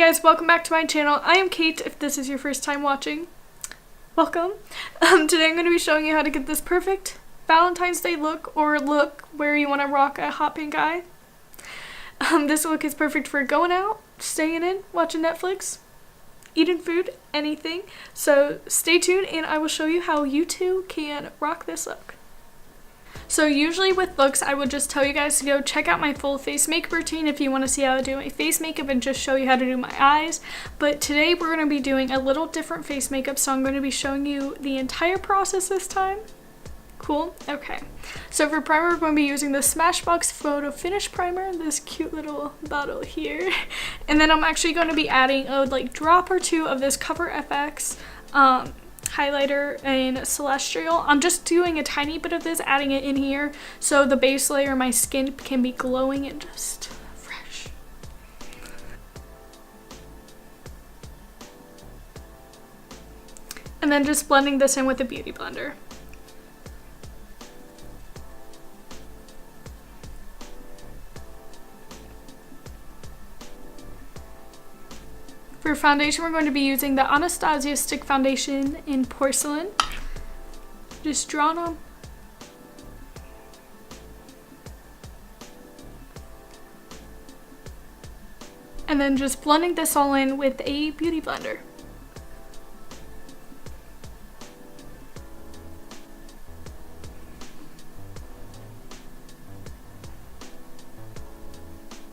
guys, welcome back to my channel. I am Kate, if this is your first time watching. Welcome. Today I'm going to be showing you how to get this perfect Valentine's Day look, or look where you want to rock a hot pink eye. This look is perfect for going out, staying in, watching Netflix, eating food, anything. So stay tuned and I will show you how you too can rock this look. So usually with looks, I would just tell you guys to go check out my full face makeup routine if you want to see how I do my face makeup and just show you how to do my eyes. But today we're going to be doing a little different face makeup, so I'm going to be showing you the entire process this time. Cool? Okay. So for primer, we're going to be using the Smashbox Photo Finish Primer, this cute little bottle here. And then I'm actually going to be adding a drop or two of this Cover FX highlighter in Celestial. I'm just doing a tiny bit of this, adding it in here so the base layer of my skin can be glowing and just fresh. And then just blending this in with a beauty blender. For foundation, we're going to be using the Anastasia Stick Foundation in Porcelain. Just drawn on. And then just blending this all in with a beauty blender.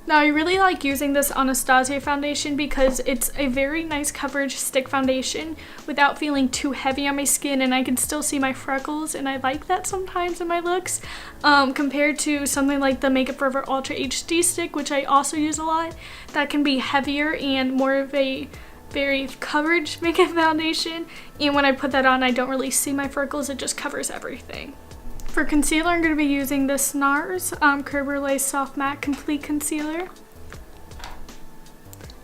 Now I really like using this Anastasia foundation because it's a very nice coverage stick foundation without feeling too heavy on my skin, and I can still see my freckles, and I like that sometimes in my looks compared to something like the Makeup Forever Ultra HD stick, which I also use a lot. That can be heavier and more of a very coverage makeup foundation, and when I put that on I don't really see my freckles, it just covers everything. For concealer, I'm going to be using the NARS Creme Brulee Soft Matte Complete Concealer.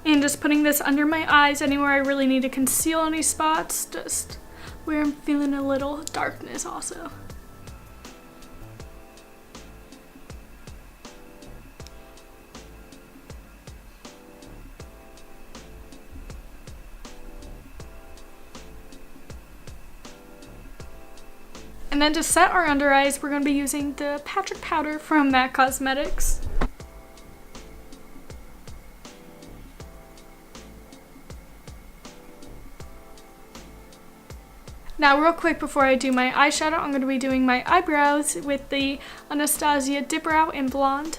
And just putting this under my eyes, anywhere I really need to conceal any spots, just where I'm feeling a little darkness also. And then to set our under eyes, we're going to be using the Patrick Powder from MAC Cosmetics. Now real quick before I do my eyeshadow, I'm going to be doing my eyebrows with the Anastasia Dip Brow in Blonde.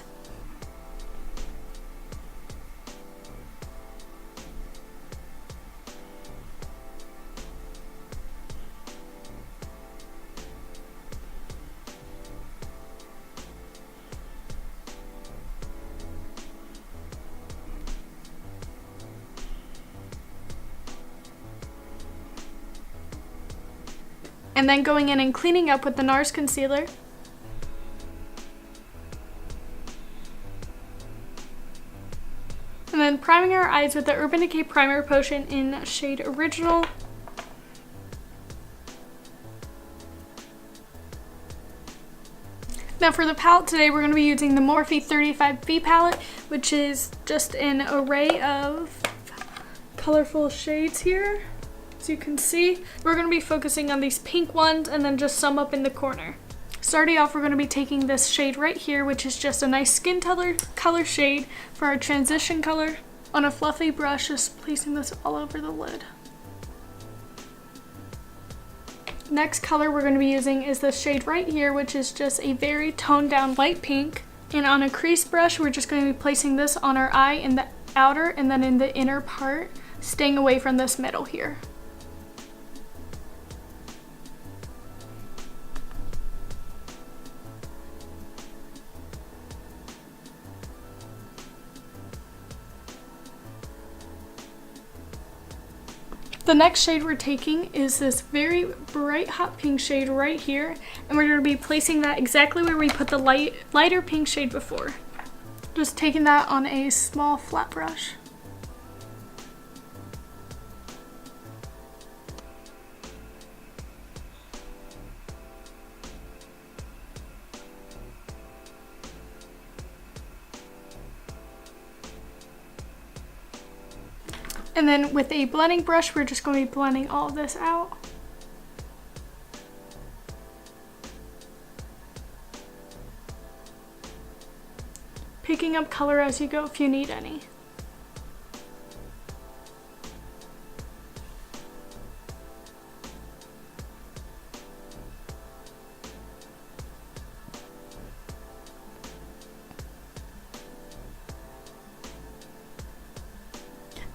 And then going in and cleaning up with the NARS concealer. And then priming our eyes with the Urban Decay Primer Potion in shade Original. Now for the palette today, we're going to be using the Morphe 35V palette, which is just an array of colorful shades here. As you can see, we're going to be focusing on these pink ones and then just some up in the corner. Starting off, we're going to be taking this shade right here, which is just a nice skin color shade for our transition color. On a fluffy brush, just placing this all over the lid. Next color we're going to be using is this shade right here, which is just a very toned down light pink. And on a crease brush, we're just going to be placing this on our eye in the outer and then in the inner part, staying away from this middle here. The next shade we're taking is this very bright hot pink shade right here, and we're going to be placing that exactly where we put the lighter pink shade before. Just taking that on a small flat brush. And then with a blending brush, we're just going to be blending all of this out. Picking up color as you go if you need any.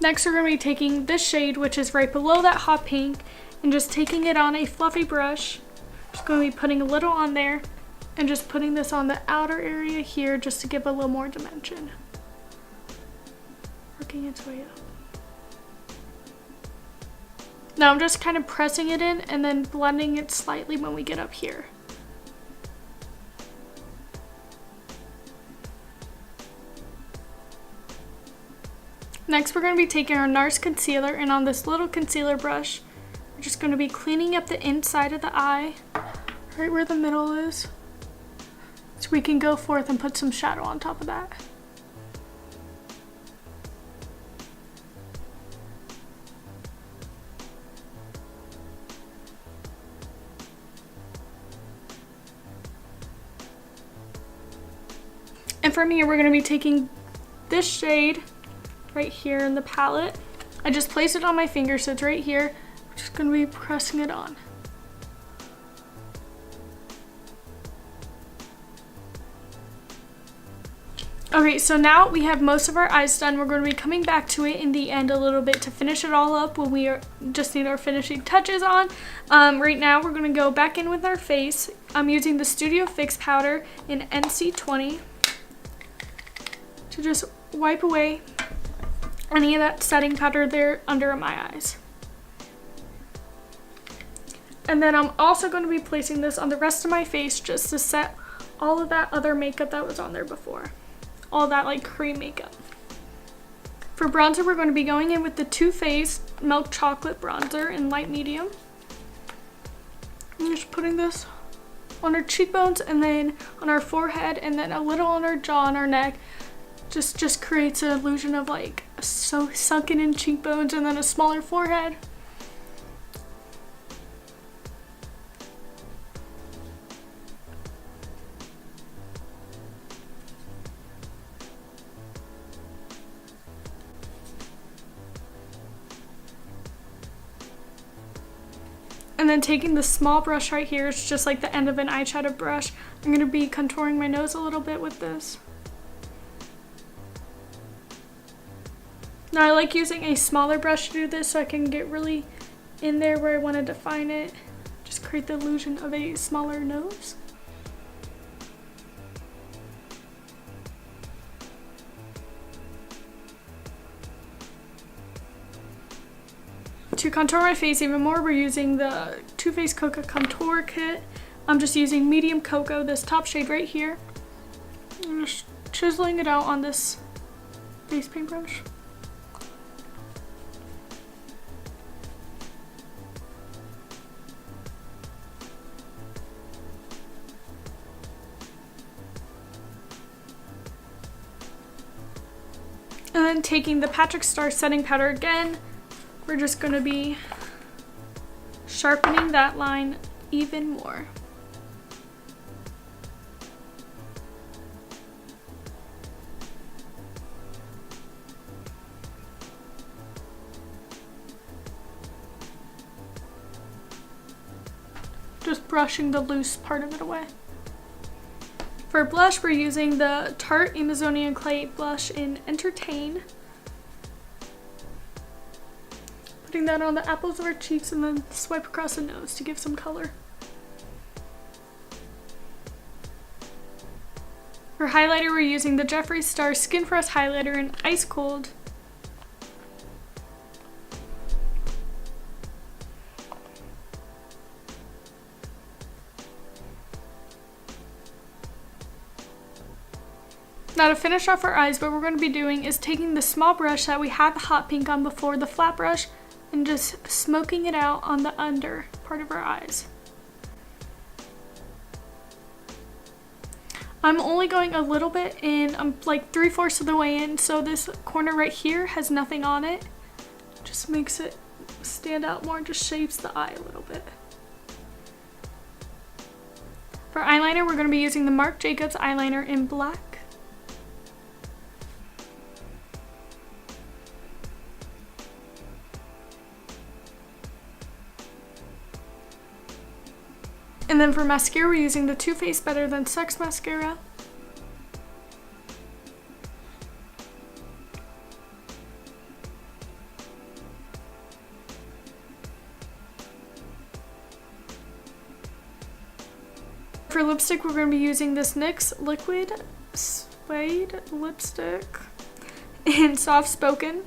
Next, we're going to be taking this shade, which is right below that hot pink, and just taking it on a fluffy brush. Just going to be putting a little on there, and just putting this on the outer area here just to give a little more dimension. Working its way up. Now I'm just kind of pressing it in and then blending it slightly when we get up here. Next, we're going to be taking our NARS concealer, and on this little concealer brush, we're just going to be cleaning up the inside of the eye, right where the middle is, so we can go forth and put some shadow on top of that. And from here, we're going to be taking this shade right here in the palette. I just placed it on my finger, so it's right here. We're just going to be pressing it on. Okay, so now we have most of our eyes done. We're going to be coming back to it in the end a little bit to finish it all up when we just need our finishing touches on. Right now, we're going to go back in with our face. I'm using the Studio Fix powder in NC20 to just wipe away any of that setting powder there under my eyes. And then I'm also going to be placing this on the rest of my face just to set all of that other makeup that was on there before. All that like cream makeup. For bronzer, we're going to be going in with the Too Faced Milk Chocolate Bronzer in light medium. I'm just putting this on our cheekbones and then on our forehead and then a little on our jaw and our neck. Just creates an illusion of like so sunken in cheekbones and then a smaller forehead. And then taking the small brush right here, it's just like the end of an eyeshadow brush. I'm going to be contouring my nose a little bit with this. Now I like using a smaller brush to do this so I can get really in there where I want to define it. Just create the illusion of a smaller nose. To contour my face even more, we're using the Too Faced Cocoa Contour Kit. I'm just using medium cocoa, this top shade right here. I'm just chiseling it out on this face paintbrush. And then taking the Patrick Star setting powder again, we're just going to be sharpening that line even more. Just brushing the loose part of it away. For blush, we're using the Tarte Amazonian Clay blush in Entertain. Putting that on the apples of our cheeks and then swipe across the nose to give some color. For highlighter, we're using the Jeffree Star Skin Frost highlighter in Ice Cold. Now to finish off our eyes, what we're going to be doing is taking the small brush that we had the hot pink on before, the flat brush, and just smoking it out on the under part of our eyes. I'm only going a little bit in, I'm like 3/4 of the way in, so this corner right here has nothing on it. Just makes it stand out more, just shapes the eye a little bit. For eyeliner, we're going to be using the Marc Jacobs eyeliner in black. And then for mascara, we're using the Too Faced Better Than Sex mascara. For lipstick, we're going to be using this NYX Liquid Suede lipstick in Soft Spoken.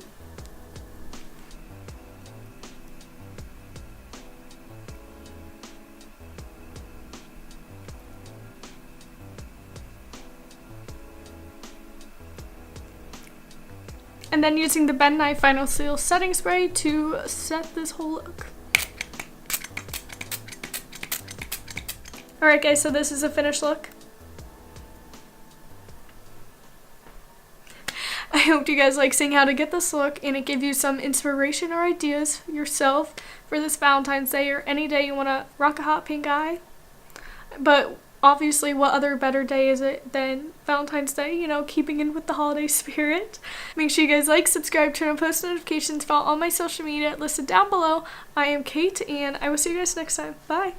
And then using the Ben Nye Final Seal setting spray to set this whole look. Alright guys, so this is a finished look. I hope you guys like seeing how to get this look and it gives you some inspiration or ideas yourself for this Valentine's Day or any day you want to rock a hot pink eye. But obviously, what other better day is it than Valentine's Day, you know, keeping in with the holiday spirit. Make sure you guys like, subscribe, turn on post notifications, follow all my social media listed down below. I am Kate, and I will see you guys next time. Bye!